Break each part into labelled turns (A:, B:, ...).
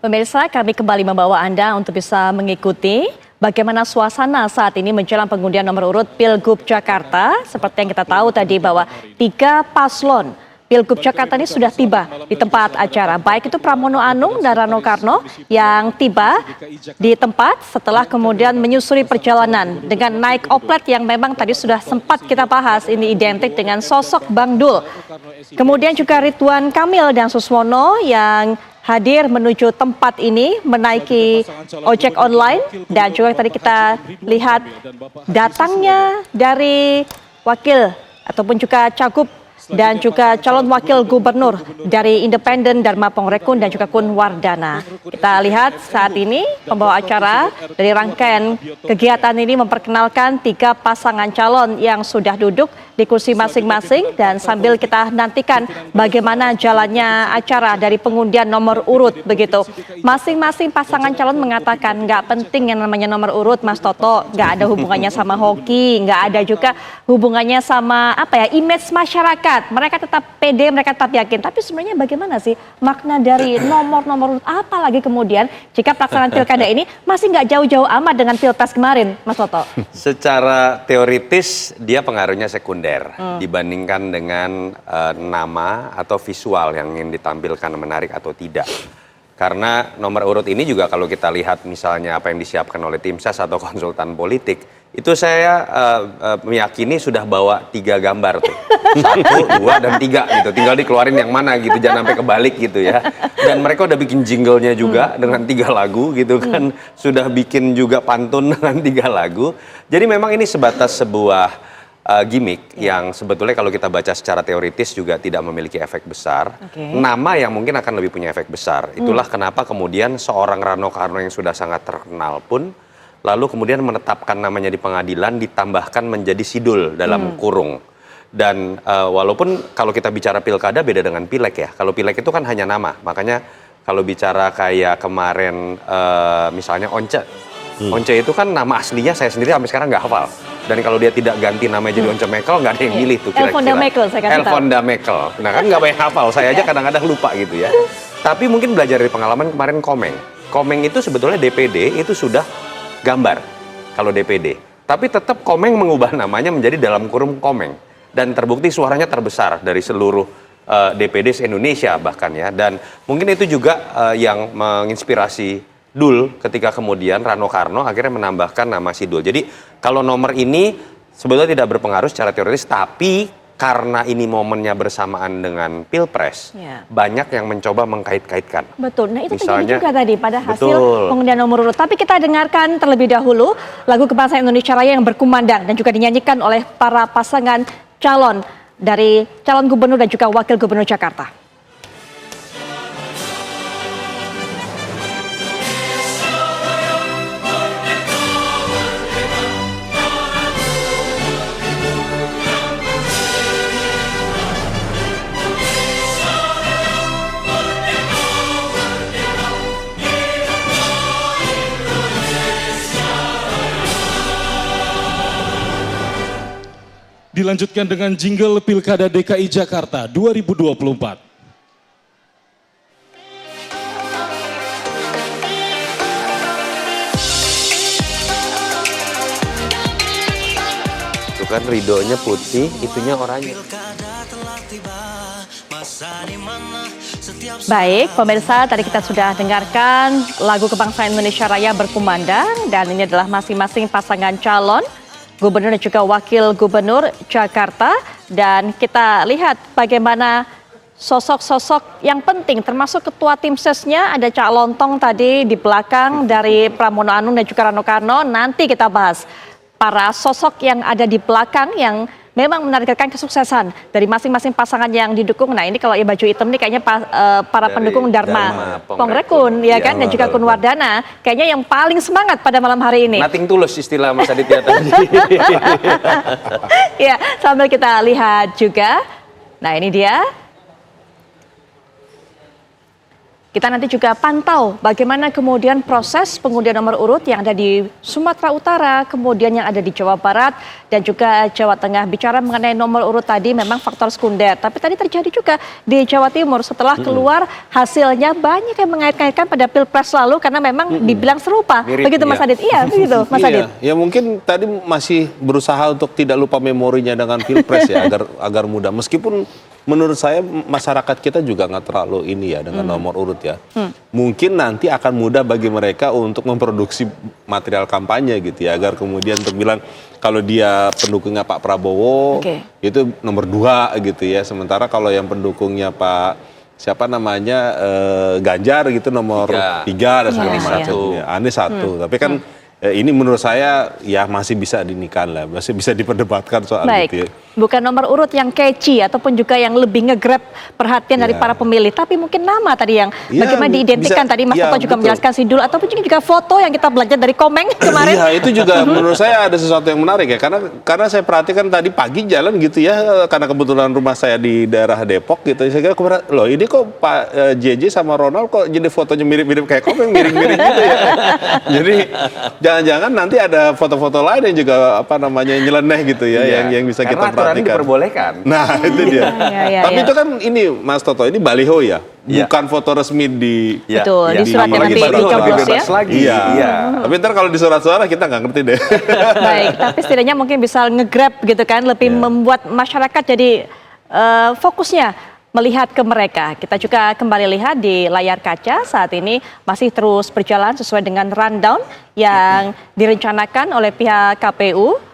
A: Pemirsa, kami kembali membawa Anda untuk bisa mengikuti bagaimana suasana saat ini menjelang pengundian nomor urut Pilgub Jakarta. Seperti yang kita tahu tadi bahwa 3 paslon Pilgub Jakarta ini sudah tiba di tempat acara. Baik itu Pramono Anung dan Rano Karno yang tiba di tempat setelah kemudian menyusuri perjalanan dengan naik oplet yang memang tadi sudah sempat kita bahas. Ini identik dengan sosok Bang Dul. Kemudian juga Ridwan Kamil dan Suswono yang hadir menuju tempat ini menaiki ojek online, dan juga tadi kita lihat datangnya dari wakil ataupun juga cagup dan juga calon wakil gubernur dari Independen Dharma Pongrekun dan juga Kun Wardana. Kita lihat saat ini pembawa acara dari rangkaian kegiatan ini memperkenalkan 3 pasangan calon yang sudah duduk di kursi masing-masing, dan sambil kita nantikan bagaimana jalannya acara dari pengundian nomor urut begitu. Masing-masing pasangan calon mengatakan nggak penting yang namanya nomor urut, Mas Toto, nggak ada hubungannya sama hoki, nggak ada juga hubungannya sama image masyarakat. Mereka tetap pede, mereka tetap yakin. Tapi sebenarnya bagaimana sih makna dari nomor-nomor urut? Apalagi kemudian jika pelaksanaan pilkada ini masih nggak jauh-jauh amat dengan pilpres kemarin, Mas Toto?
B: Secara teoritis dia pengaruhnya sekunder dibandingkan dengan nama atau visual yang ingin ditampilkan menarik atau tidak. Karena nomor urut ini juga kalau kita lihat misalnya apa yang disiapkan oleh tim ses atau konsultan politik, itu saya meyakini sudah bawa 3 gambar tuh. 1, 2, dan 3 gitu. Tinggal dikeluarin yang mana gitu, jangan sampai kebalik gitu ya. Dan mereka udah bikin jinglenya juga dengan 3 lagu gitu kan. Sudah bikin juga pantun dengan 3 lagu. Jadi memang ini sebatas sebuah gimmick yang sebetulnya kalau kita baca secara teoritis juga tidak memiliki efek besar. Nama yang mungkin akan lebih punya efek besar. Itulah kenapa kemudian seorang Rano Karno yang sudah sangat terkenal pun lalu kemudian menetapkan namanya di pengadilan, ditambahkan menjadi sidul dalam kurung. Dan walaupun kalau kita bicara pilkada beda dengan pileg ya. Kalau pileg itu kan hanya nama. Makanya kalau bicara kayak kemarin misalnya Once. Once itu kan nama aslinya saya sendiri sampai sekarang nggak hafal. Dan kalau dia tidak ganti namanya jadi Once Mekel, nggak ada yang milih tuh kira-kira.
A: Elfonda Mekel, saya kasih tahu.
B: Elfonda Mekel. Nah kan nggak banyak hafal, saya aja kadang-kadang lupa gitu ya. Tapi mungkin belajar dari pengalaman kemarin Komeng. Komeng itu sebetulnya DPD itu sudah gambar kalau DPD. Tapi tetap Komeng mengubah namanya menjadi dalam kurung Komeng. Dan terbukti suaranya terbesar dari seluruh DPD se-Indonesia bahkan ya. Dan mungkin itu juga yang menginspirasi Dul ketika kemudian Rano Karno akhirnya menambahkan nama si Dul. Jadi kalau nomor ini sebetulnya tidak berpengaruh secara teoritis, tapi karena ini momennya bersamaan dengan Pilpres, banyak yang mencoba mengkait-kaitkan.
A: Betul, nah itu
B: misalnya,
A: terjadi juga tadi pada hasil pengundian nomor urut. Tapi kita dengarkan terlebih dahulu lagu Kebangsaan Indonesia Raya yang berkumandang dan juga dinyanyikan oleh para pasangan calon dari calon gubernur dan juga wakil gubernur Jakarta.
C: Dilanjutkan dengan jingle Pilkada DKI Jakarta 2024.
B: Itu kan ridonya putih, itunya oranye.
A: Baik, pemirsa, tadi kita sudah dengarkan lagu Kebangsaan Indonesia Raya berkumandang, dan ini adalah masing-masing pasangan calon gubernur dan juga wakil gubernur Jakarta. Dan kita lihat bagaimana sosok-sosok yang penting termasuk ketua tim sesnya, ada Cak Lontong tadi di belakang dari Pramono Anung dan juga Rano Karno. Nanti kita bahas para sosok yang ada di belakang yang memang menargetkan kesuksesan dari masing-masing pasangan yang didukung. Nah ini kalau ya baju hitam ini kayaknya para pendukung Dharma Pongrekun ya kan, dan juga Kun Wardana kayaknya yang paling semangat pada malam hari ini.
B: Nothing tulus istilah Mas Aditya tadi.
A: Ya, sambil kita lihat juga. Nah ini dia Kita nanti juga pantau bagaimana kemudian proses pengundian nomor urut yang ada di Sumatera Utara, kemudian yang ada di Jawa Barat dan juga Jawa Tengah. Bicara mengenai nomor urut tadi memang faktor sekunder, tapi tadi terjadi juga di Jawa Timur setelah keluar hasilnya banyak yang mengait-ngaitkan pada Pilpres lalu karena memang dibilang serupa.
B: Mirip,
A: begitu Mas Adit? Iya, begitu Mas Adit.
D: Ya mungkin tadi masih berusaha untuk tidak lupa memorinya dengan Pilpres ya agar mudah. Meskipun menurut saya masyarakat kita juga nggak terlalu ini ya dengan nomor urut ya. Mungkin nanti akan mudah bagi mereka untuk memproduksi material kampanye gitu ya, agar kemudian untuk bilang kalau dia pendukungnya Pak Prabowo itu nomor 2 gitu ya. Sementara kalau yang pendukungnya Pak siapa namanya Ganjar gitu nomor 3 dan segala macam. Anies 1. Tapi kan ini menurut saya ya masih bisa dinikahan lah, masih bisa diperdebatkan soal gitu ya.
A: Bukan nomor urut yang catchy ataupun juga yang lebih nge-grab perhatian dari para pemilih, tapi mungkin nama tadi yang bagaimana diidentikan tadi Mas Toto juga menjelaskan Sidul ataupun juga foto yang kita belajar dari Komeng kemarin.
D: Iya, itu juga menurut saya ada sesuatu yang menarik ya, karena saya perhatikan tadi pagi jalan gitu ya, karena kebetulan rumah saya di daerah Depok gitu, saya kira loh ini kok Pak JJ sama Ronald kok jadi fotonya mirip-mirip kayak Komeng, miring-miring gitu ya. Jadi jangan-jangan nanti ada foto-foto lain yang juga apa namanya nyeleneh gitu ya, yang bisa kita perhatikan.
B: Diperbolehkan.
D: Nah itu dia. Tapi itu kan ini Mas Toto, ini baliho ya, bukan foto resmi di.
A: Betul, di surat yang nanti dicoblos ya.
D: Iya. Tapi ntar kalau di surat-suara kita nggak ngerti deh.
A: Baik, tapi setidaknya mungkin bisa nge-grab gitu kan, lebih membuat masyarakat jadi fokusnya melihat ke mereka. Kita juga kembali lihat di layar kaca saat ini masih terus berjalan sesuai dengan rundown yang direncanakan oleh pihak KPU.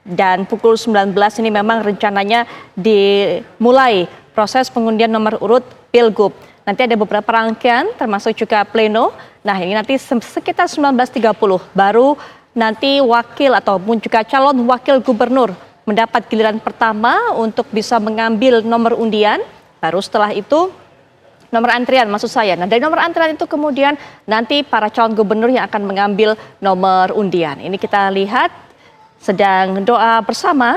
A: Dan pukul 19 ini memang rencananya dimulai proses pengundian nomor urut Pilgub. Nanti ada beberapa rangkaian termasuk juga pleno. Nah ini nanti sekitar 19.30 baru nanti wakil ataupun juga calon wakil gubernur mendapat giliran pertama untuk bisa mengambil nomor undian. Baru setelah itu nomor antrian maksud saya. Nah dari nomor antrian itu kemudian nanti para calon gubernur yang akan mengambil nomor undian. Ini kita lihat sedang doa bersama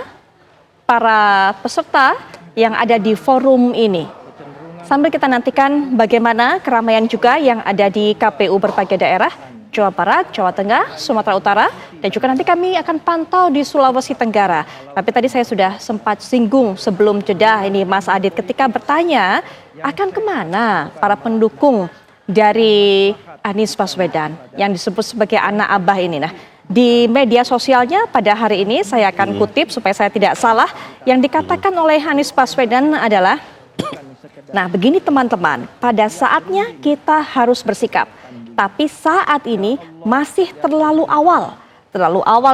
A: para peserta yang ada di forum ini. Sambil kita nantikan bagaimana keramaian juga yang ada di KPU berbagai daerah, Jawa Barat, Jawa Tengah, Sumatera Utara, dan juga nanti kami akan pantau di Sulawesi Tenggara. Tapi tadi saya sudah sempat singgung sebelum jeda ini Mas Adit ketika bertanya akan kemana para pendukung dari Anies Baswedan yang disebut sebagai anak abah ini. Nah, di media sosialnya pada hari ini saya akan kutip supaya saya tidak salah. Yang dikatakan oleh Anies Baswedan adalah, nah begini teman-teman, pada saatnya kita harus bersikap. Tapi saat ini masih terlalu awal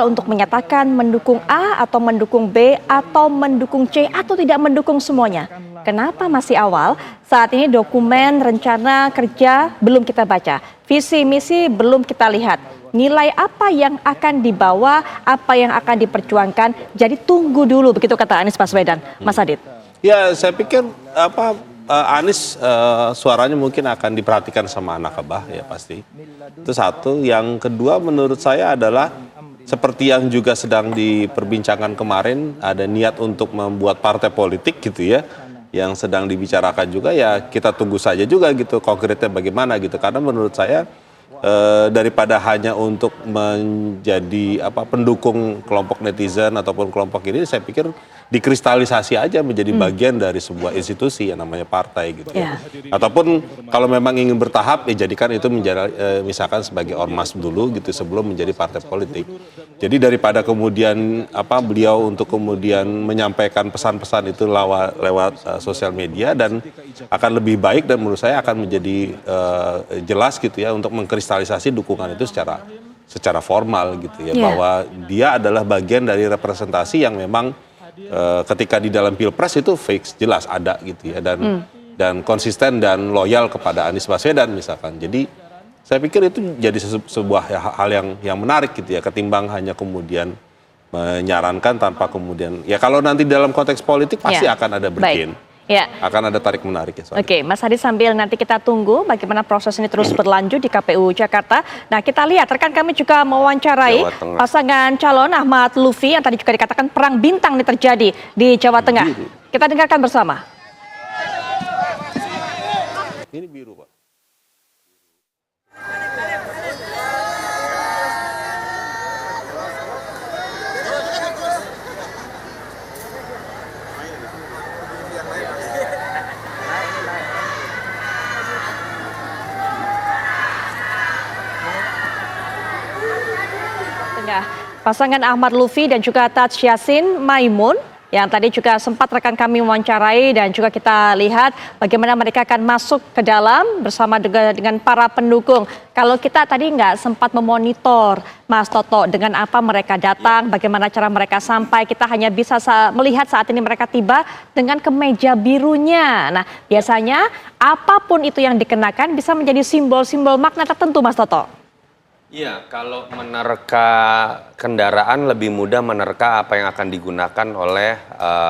A: untuk menyatakan mendukung A atau mendukung B atau mendukung C atau tidak mendukung semuanya. Kenapa masih awal? Saat ini dokumen rencana kerja belum kita baca, visi misi belum kita lihat. Nilai apa yang akan dibawa, apa yang akan diperjuangkan. Jadi tunggu dulu, begitu kata Anies Baswedan. Mas Adit.
D: Ya, saya pikir Anies suaranya mungkin akan diperhatikan sama anak abah ya pasti. Itu satu. Yang kedua menurut saya adalah seperti yang juga sedang diperbincangkan kemarin, ada niat untuk membuat partai politik gitu ya, yang sedang dibicarakan juga ya kita tunggu saja juga gitu konkretnya bagaimana gitu. Karena menurut saya daripada hanya untuk menjadi pendukung kelompok netizen ataupun kelompok ini, saya pikir dikristalisasi aja menjadi bagian dari sebuah institusi yang namanya partai gitu ya. Ataupun kalau memang ingin bertahap ya jadikan itu menjadi misalkan sebagai ormas dulu gitu sebelum menjadi partai politik. Jadi daripada kemudian beliau untuk kemudian menyampaikan pesan-pesan itu lewat sosial media, dan akan lebih baik dan menurut saya akan menjadi jelas gitu ya untuk mengkristalisasi dukungan itu secara formal gitu ya, bahwa dia adalah bagian dari representasi yang memang ketika di dalam Pilpres itu fix jelas ada gitu ya, dan konsisten dan loyal kepada Anies Baswedan misalkan. Jadi saya pikir itu jadi sebuah hal yang menarik gitu ya, ketimbang hanya kemudian menyarankan tanpa kemudian ya kalau nanti dalam konteks politik pasti akan ada bergen. Akan ada tarik menarik ya.
A: Oke, Mas Hadi, sambil nanti kita tunggu bagaimana proses ini terus berlanjut di KPU Jakarta. Nah, kita lihat rekan kami juga mewawancarai pasangan calon Ahmad Lutfi yang tadi juga dikatakan perang bintang ini terjadi di Jawa Tengah. Kita dengarkan bersama.
D: Ini biru, Pak.
A: pasangan Ahmad Lutfi dan juga Taj Yassin Maimun yang tadi juga sempat rekan kami wawancarai dan juga kita lihat bagaimana mereka akan masuk ke dalam bersama dengan para pendukung. Kalau kita tadi nggak sempat memonitor Mas Toto dengan apa mereka datang, bagaimana cara mereka sampai, kita hanya bisa melihat saat ini mereka tiba dengan kemeja birunya. Nah, biasanya apapun itu yang dikenakan bisa menjadi simbol-simbol makna tertentu, Mas Toto.
B: Iya, kalau menerka kendaraan lebih mudah menerka apa yang akan digunakan oleh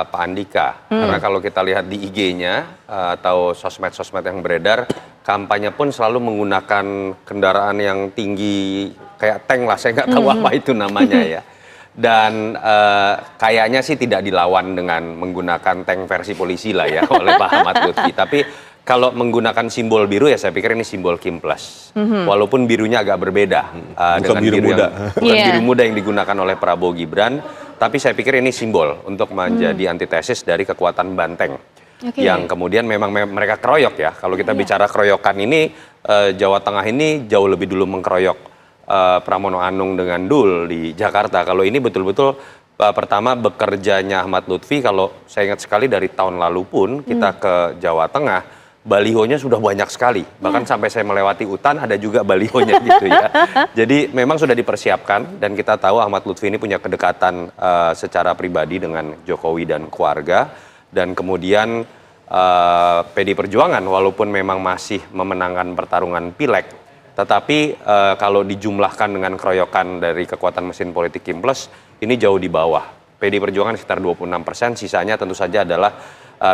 B: Pak Andika. Karena kalau kita lihat di IG-nya atau sosmed-sosmed yang beredar, kampanye pun selalu menggunakan kendaraan yang tinggi kayak tank lah, saya nggak tahu apa itu namanya ya. Dan kayaknya sih tidak dilawan dengan menggunakan tank versi polisi lah ya oleh Pak Ahmad Lutfi. Tapi kalau menggunakan simbol biru ya saya pikir ini simbol Kim Plus. Walaupun birunya agak berbeda dengan
D: biru muda.
B: bukan biru muda yang digunakan oleh Prabowo Gibran, tapi saya pikir ini simbol untuk menjadi antitesis dari kekuatan banteng. Yang kemudian memang mereka keroyok ya. Kalau kita bicara keroyokan ini, Jawa Tengah ini jauh lebih dulu mengkeroyok Pramono Anung dengan Dul di Jakarta. Kalau ini betul-betul pertama bekerjanya Ahmad Lutfi, kalau saya ingat sekali dari tahun lalu pun kita ke Jawa Tengah, balihonya sudah banyak sekali. Bahkan sampai saya melewati hutan ada juga balihonya gitu ya. Jadi memang sudah dipersiapkan dan kita tahu Ahmad Lutfi ini punya kedekatan secara pribadi dengan Jokowi dan keluarga. Dan kemudian PD Perjuangan walaupun memang masih memenangkan pertarungan pileg, tetapi kalau dijumlahkan dengan keroyokan dari kekuatan mesin politik Kim Plus, ini jauh di bawah. PD Perjuangan sekitar 26%, sisanya tentu saja adalah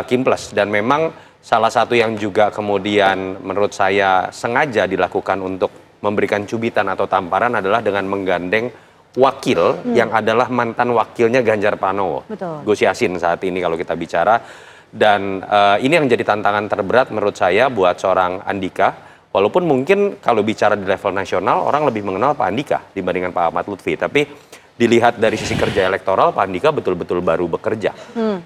B: Kim Plus. Dan memang salah satu yang juga kemudian menurut saya sengaja dilakukan untuk memberikan cubitan atau tamparan adalah dengan menggandeng wakil yang adalah mantan wakilnya Ganjar Pranowo. Gus Yassin saat ini kalau kita bicara. Dan ini yang jadi tantangan terberat menurut saya buat seorang Andika. Walaupun mungkin kalau bicara di level nasional orang lebih mengenal Pak Andika dibandingkan Pak Ahmad Lutfi. Tapi dilihat dari sisi kerja elektoral, Pak Andika betul-betul baru bekerja.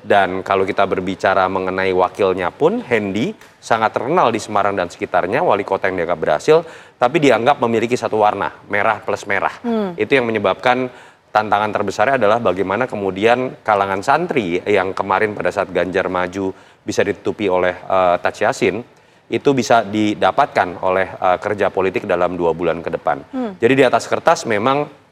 B: Dan kalau kita berbicara mengenai wakilnya pun, Hendy sangat terkenal di Semarang dan sekitarnya, wali kota yang dianggap berhasil, tapi dianggap memiliki satu warna, merah plus merah. Itu yang menyebabkan tantangan terbesarnya adalah bagaimana kemudian kalangan santri yang kemarin pada saat Ganjar maju bisa ditutupi oleh Taj Yassin, itu bisa didapatkan oleh kerja politik dalam 2 bulan ke depan. Jadi di atas kertas memang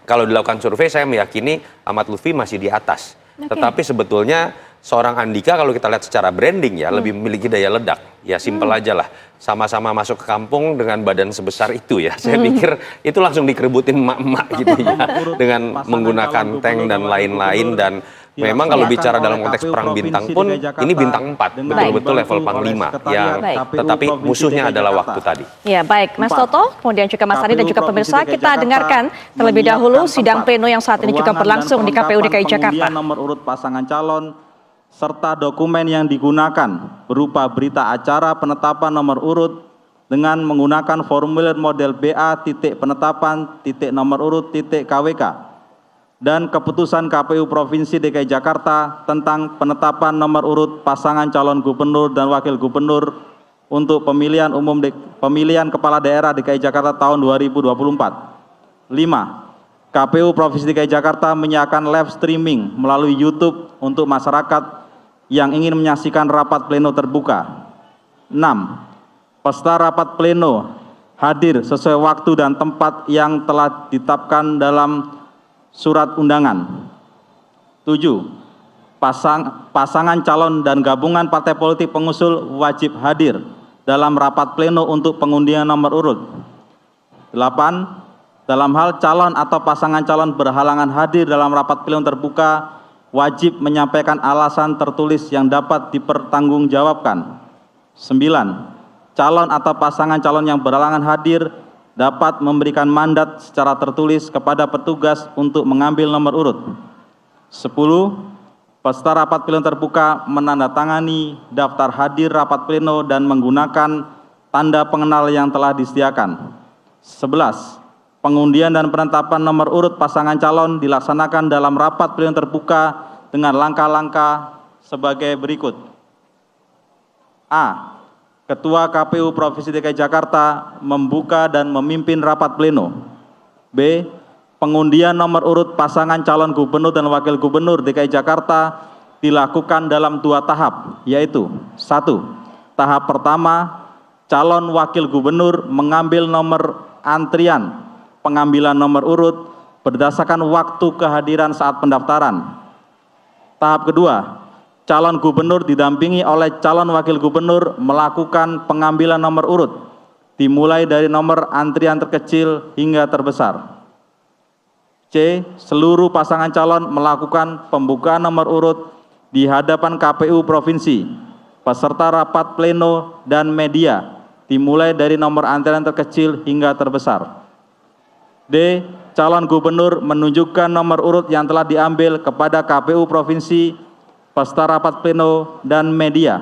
B: kalau dilakukan survei saya meyakini Ahmad Lutfi masih di atas. Tetapi sebetulnya seorang Andika kalau kita lihat secara branding ya lebih memiliki daya ledak. Ya simpel aja lah. Sama-sama masuk ke kampung dengan badan sebesar itu ya. Saya pikir itu langsung dikerebutin emak-emak gitu ya. Dengan menggunakan tank dan lain-lain. Dan memang kalau bicara dalam konteks perang bintang pun ini bintang 4. Betul-betul level panglima. Yang tetapi musuhnya adalah waktu tadi.
A: Ya baik Mas Toto, kemudian juga Mas Adi dan juga pemirsa, kita dengarkan terlebih dahulu sidang pleno yang saat ini juga berlangsung di KPU DKI Jakarta.
E: Nomor urut pasangan calon serta dokumen yang digunakan berupa berita acara penetapan nomor urut dengan menggunakan formulir model BA titik penetapan titik nomor urut titik KWK dan keputusan KPU Provinsi DKI Jakarta tentang penetapan nomor urut pasangan calon gubernur dan wakil gubernur untuk pemilihan umum pemilihan kepala daerah DKI Jakarta tahun 2024. 5. KPU Provinsi DKI Jakarta menyiapkan live streaming melalui YouTube untuk masyarakat yang ingin menyaksikan rapat pleno terbuka. 6. Peserta rapat pleno hadir sesuai waktu dan tempat yang telah ditetapkan dalam surat undangan. 7. Pasangan calon dan gabungan partai politik pengusul wajib hadir dalam rapat pleno untuk pengundian nomor urut. 8. Dalam hal calon atau pasangan calon berhalangan hadir dalam rapat pleno terbuka, wajib menyampaikan alasan tertulis yang dapat dipertanggungjawabkan. 9. Calon atau pasangan calon yang berhalangan hadir dapat memberikan mandat secara tertulis kepada petugas untuk mengambil nomor urut. 10. Peserta rapat pleno terbuka menandatangani daftar hadir rapat pleno dan menggunakan tanda pengenal yang telah disediakan. 11. Pengundian dan penetapan nomor urut pasangan calon dilaksanakan dalam rapat pleno terbuka dengan langkah-langkah sebagai berikut. A. Ketua KPU Provinsi DKI Jakarta membuka dan memimpin rapat pleno. B. pengundian nomor urut pasangan calon gubernur dan wakil gubernur DKI Jakarta dilakukan dalam 2 tahap, yaitu 1. Tahap pertama, calon wakil gubernur mengambil nomor antrian pengambilan nomor urut berdasarkan waktu kehadiran saat pendaftaran. Tahap kedua, calon gubernur didampingi oleh calon wakil gubernur melakukan pengambilan nomor urut, dimulai dari nomor antrian terkecil hingga terbesar. C. Seluruh pasangan calon melakukan pembukaan nomor urut di hadapan KPU Provinsi, peserta rapat pleno dan media, dimulai dari nomor antrian terkecil hingga terbesar. D. Calon gubernur menunjukkan nomor urut yang telah diambil kepada KPU Provinsi, peserta rapat pleno dan media.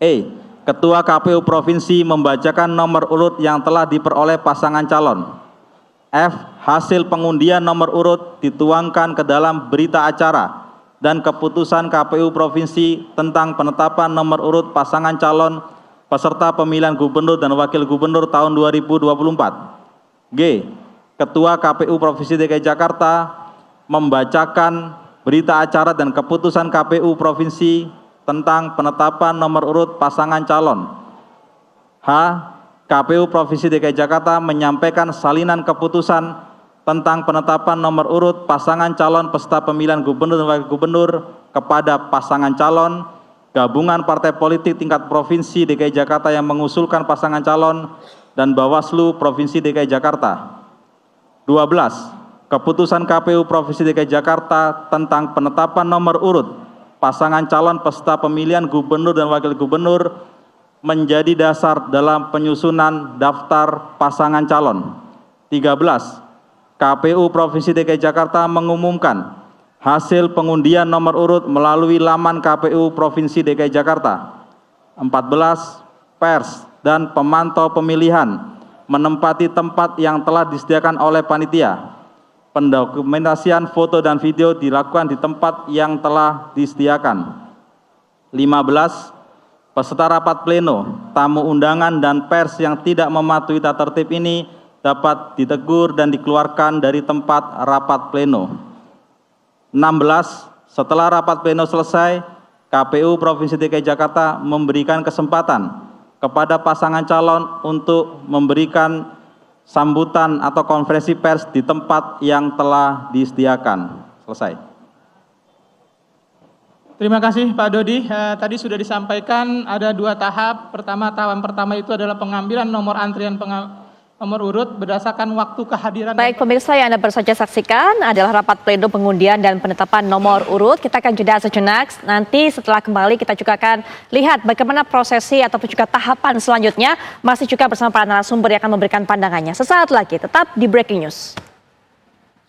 E: E. Ketua KPU Provinsi membacakan nomor urut yang telah diperoleh pasangan calon. F. Hasil pengundian nomor urut dituangkan ke dalam berita acara dan keputusan KPU Provinsi tentang penetapan nomor urut pasangan calon peserta pemilihan gubernur dan wakil gubernur tahun 2024. G. Ketua KPU Provinsi DKI Jakarta membacakan berita acara dan keputusan KPU Provinsi tentang penetapan nomor urut pasangan calon. H. KPU Provinsi DKI Jakarta menyampaikan salinan keputusan tentang penetapan nomor urut pasangan calon peserta pemilihan gubernur dan wakil gubernur kepada pasangan calon, gabungan partai politik tingkat Provinsi DKI Jakarta yang mengusulkan pasangan calon, dan Bawaslu Provinsi DKI Jakarta. 12. Keputusan KPU Provinsi DKI Jakarta tentang penetapan nomor urut pasangan calon peserta pemilihan gubernur dan wakil gubernur menjadi dasar dalam penyusunan daftar pasangan calon. 13. KPU Provinsi DKI Jakarta mengumumkan hasil pengundian nomor urut melalui laman KPU Provinsi DKI Jakarta. 14. Pers dan pemantau pemilihan menempati tempat yang telah disediakan oleh panitia. Pendokumentasian foto dan video dilakukan di tempat yang telah disediakan. 15. Peserta rapat pleno, tamu undangan, dan pers yang tidak mematuhi tata tertib ini dapat ditegur dan dikeluarkan dari tempat rapat pleno. 16. Setelah rapat pleno selesai, KPU Provinsi DKI Jakarta memberikan kesempatan kepada pasangan calon untuk memberikan sambutan atau konferensi pers di tempat yang telah disediakan. Selesai.
F: Terima kasih Pak Dodi. Tadi sudah disampaikan ada 2 tahap. Tahap pertama itu adalah pengambilan nomor antrian nomor urut berdasarkan waktu kehadiran.
A: Baik pemirsa, yang Anda baru saja saksikan adalah rapat pleno pengundian dan penetapan nomor urut. Kita akan jeda sejenak. Nanti setelah kembali kita juga akan lihat bagaimana prosesi ataupun juga tahapan selanjutnya. Masih juga bersama para narasumber yang akan memberikan pandangannya. Sesaat lagi tetap di Breaking News.